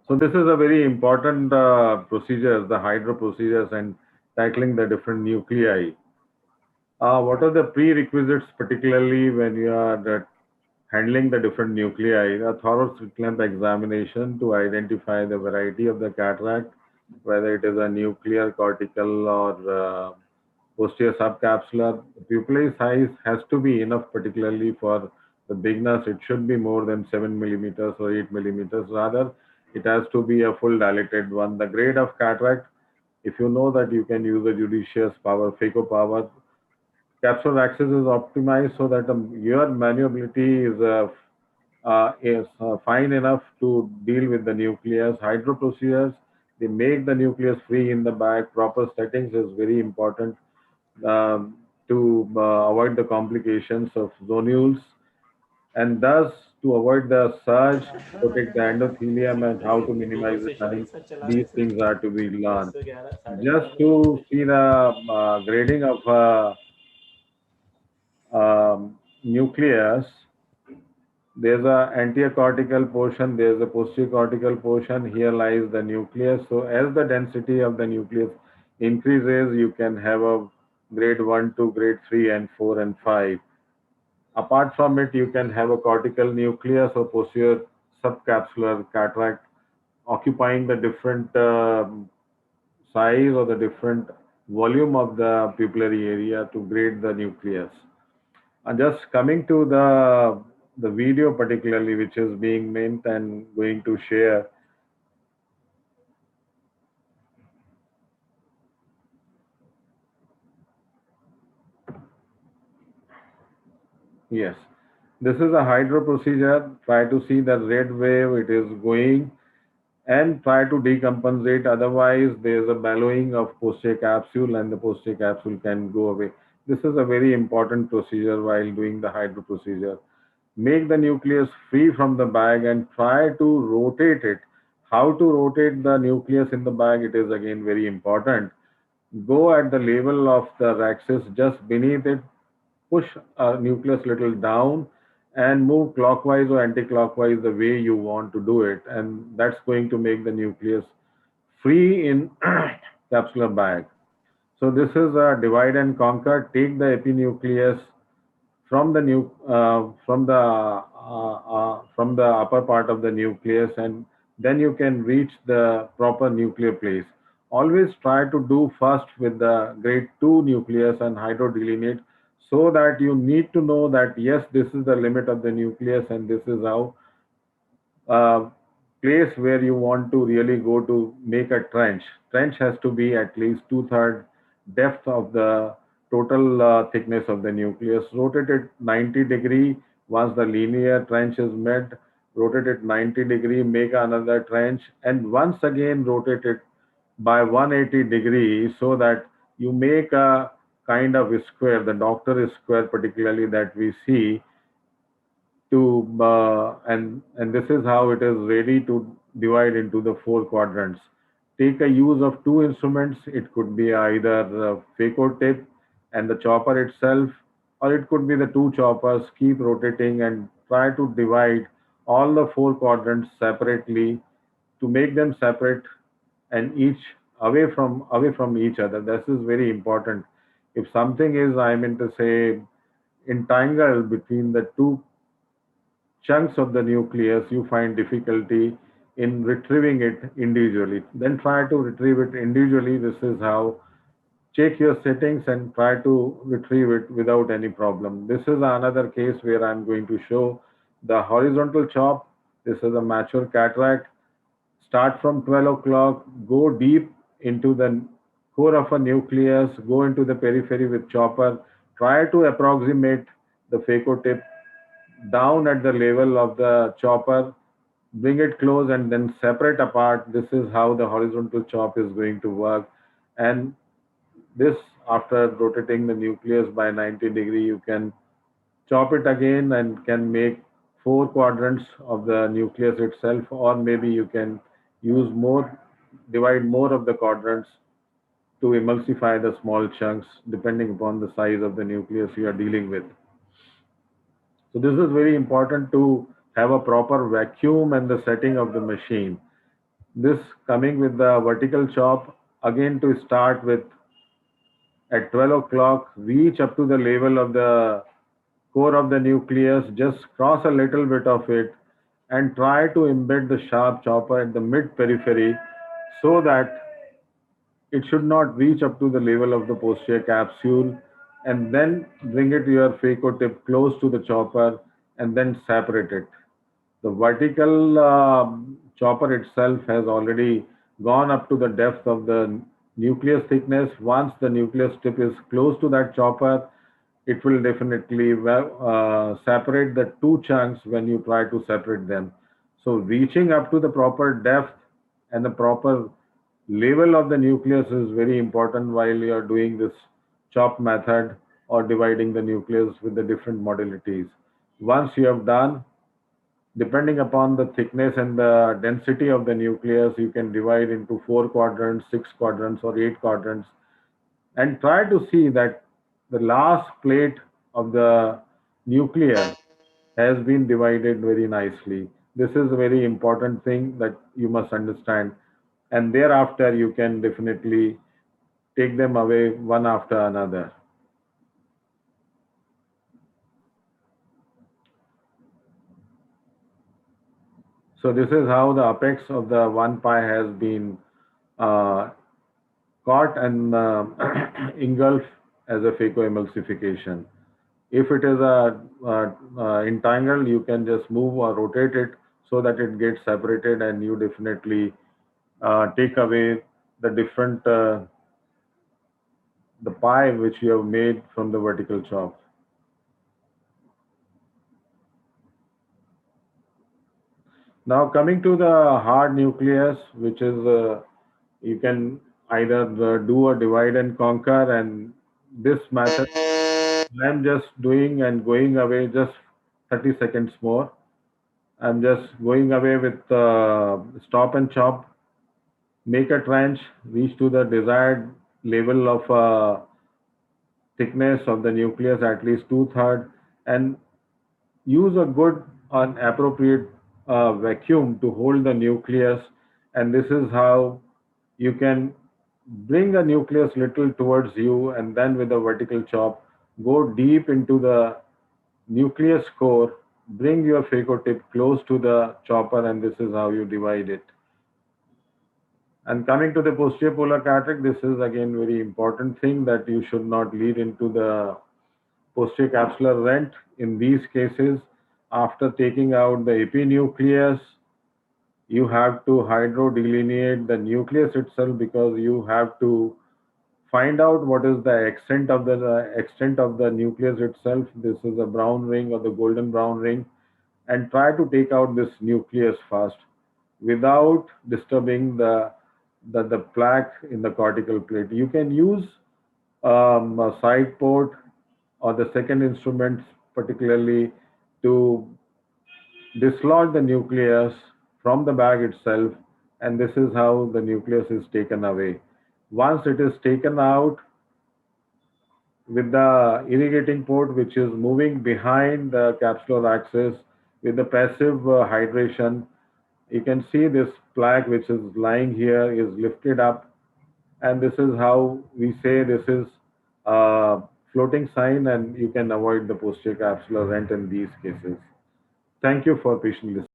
So this is a very important procedures, the hydro procedures and tackling the different nuclei. What are the prerequisites, particularly when you are handling the different nuclei? A thorough slit lamp examination to identify the variety of the cataract, whether it is a nuclear, cortical, or posterior subcapsular. The pupillary size has to be enough, particularly for the beginners. It should be more than 7 millimeters or 8 millimeters. Rather, it has to be a full dilated one. The grade of cataract, if you know that you can use a judicious power, phaco power, capsule access is optimized so that your maneuverability is fine enough to deal with the nucleus. Hydro procedures, they make the nucleus free in the bag. Proper settings is very important to avoid the complications of zonules, and thus to avoid the surge, protect the endothelium, and how to minimize the time. These things are to be learned. Just to see the grading of nucleus, there's a anterocortical portion, there's a posterior cortical portion. Here lies the nucleus. So as the density of the nucleus increases, you can have a grade 1 to grade 3 and 4 and 5. Apart from it, you can have a cortical nucleus or posterior subcapsular cataract occupying the different size or the different volume of the pupillary area to grade the nucleus. And just coming to the video particularly, which is being meant and going to share. Yes, this is a hydro procedure. Try to see the red wave it is going and try to decompensate. Otherwise, there is a ballowing of posterior capsule and the posterior capsule can go away. This is a very important procedure while doing the hydro procedure. Make the nucleus free from the bag and try to rotate it. How to rotate the nucleus in the bag, it is again very important. Go at the level of the axis just beneath it, push a nucleus little down and move clockwise or anti-clockwise the way you want to do it, and that's going to make the nucleus free in capsular bag. So this is a divide and conquer. Take the epinucleus from the from the upper part of the nucleus, and then you can reach the proper nuclear place. Always try to do first with the grade 2 nucleus and hydrodelinate, so that you need to know that yes, this is the limit of the nucleus and this is how uh, place where you want to really go to make a trench. Trench has to be at least two-third depth of the total thickness of the nucleus. Rotate it 90 degree. Once the linear trench is met, rotate it 90 degree, make another trench, and once again rotate it by 180 degrees so that you make a kind of a square, the doctor is square particularly that we see to and this is how it is ready to divide into the four quadrants. Take a use of two instruments. It could be either phaco tip and the chopper itself, or it could be the two choppers. Keep rotating and try to divide all the four quadrants separately to make them separate and each away from each other. This is very important. If something is, I mean to say, entangled between the two chunks of the nucleus, you find difficulty in retrieving it individually. Then try to retrieve it individually. This is how check your settings and try to retrieve it without any problem. This is another case where I'm going to show the horizontal chop. This is a mature cataract. Start from 12 o'clock, go deep into the core of a nucleus, go into the periphery with chopper, try to approximate the phaco tip down at the level of the chopper, bring it close and then separate apart. This is how the horizontal chop is going to work. And this, after rotating the nucleus by 90 degree, you can chop it again and can make four quadrants of the nucleus itself, or maybe you can use more, divide more of the quadrants to emulsify the small chunks depending upon the size of the nucleus you are dealing with. So this is very important to have a proper vacuum and the setting of the machine. This coming with the vertical chop, again to start with at 12 o'clock, reach up to the level of the core of the nucleus, just cross a little bit of it, and try to embed the sharp chopper at the mid periphery so that it should not reach up to the level of the posterior capsule, and then bring it your phaco tip close to the chopper and then separate it. The vertical chopper itself has already gone up to the depth of the nucleus thickness. Once the nucleus tip is close to that chopper, it will definitely separate the two chunks when you try to separate them. So reaching up to the proper depth and the proper level of the nucleus is very important while you are doing this chop method or dividing the nucleus with the different modalities. Once you have done, depending upon the thickness and the density of the nucleus, you can divide into four quadrants, six quadrants, or eight quadrants, and try to see that the last plate of the nucleus has been divided very nicely. This is a very important thing that you must understand. And thereafter, you can definitely take them away one after another. So this is how the apex of the one pie has been uh, caught and engulfed as a phacoemulsification. If it is a entangled, you can just move or rotate it so that it gets separated, and you definitely take away the different the pie which you have made from the vertical chop. Now coming to the hard nucleus, which is you can either do a divide and conquer, and this method I'm just doing and going away just 30 seconds more. I'm just going away with stop and chop, make a trench, reach to the desired level of thickness of the nucleus, at least two-thirds, and use a good and appropriate vacuum to hold the nucleus. And this is how you can bring the nucleus little towards you, and then with a vertical chop, go deep into the nucleus core, bring your phaco tip close to the chopper, and this is how you divide it. And coming to the posterior polar cataract, this is again very important thing that you should not lead into the posterior capsular rent. In these cases, after taking out the epinucleus, you have to hydrodelineate the nucleus itself, because you have to find out what is the extent of the nucleus itself. This is a brown ring or the golden brown ring, and try to take out this nucleus first without disturbing the plaque in the cortical plate. You can use a side port or the second instrument, particularly to dislodge the nucleus from the bag itself, and this is how the nucleus is taken away. Once it is taken out with the irrigating port, which is moving behind the capsular axis with the passive hydration, you can see this plaque which is lying here is lifted up, and this is how we say this is a floating sign, and you can avoid the posterior capsular rent in these cases. Thank you for patiently listening.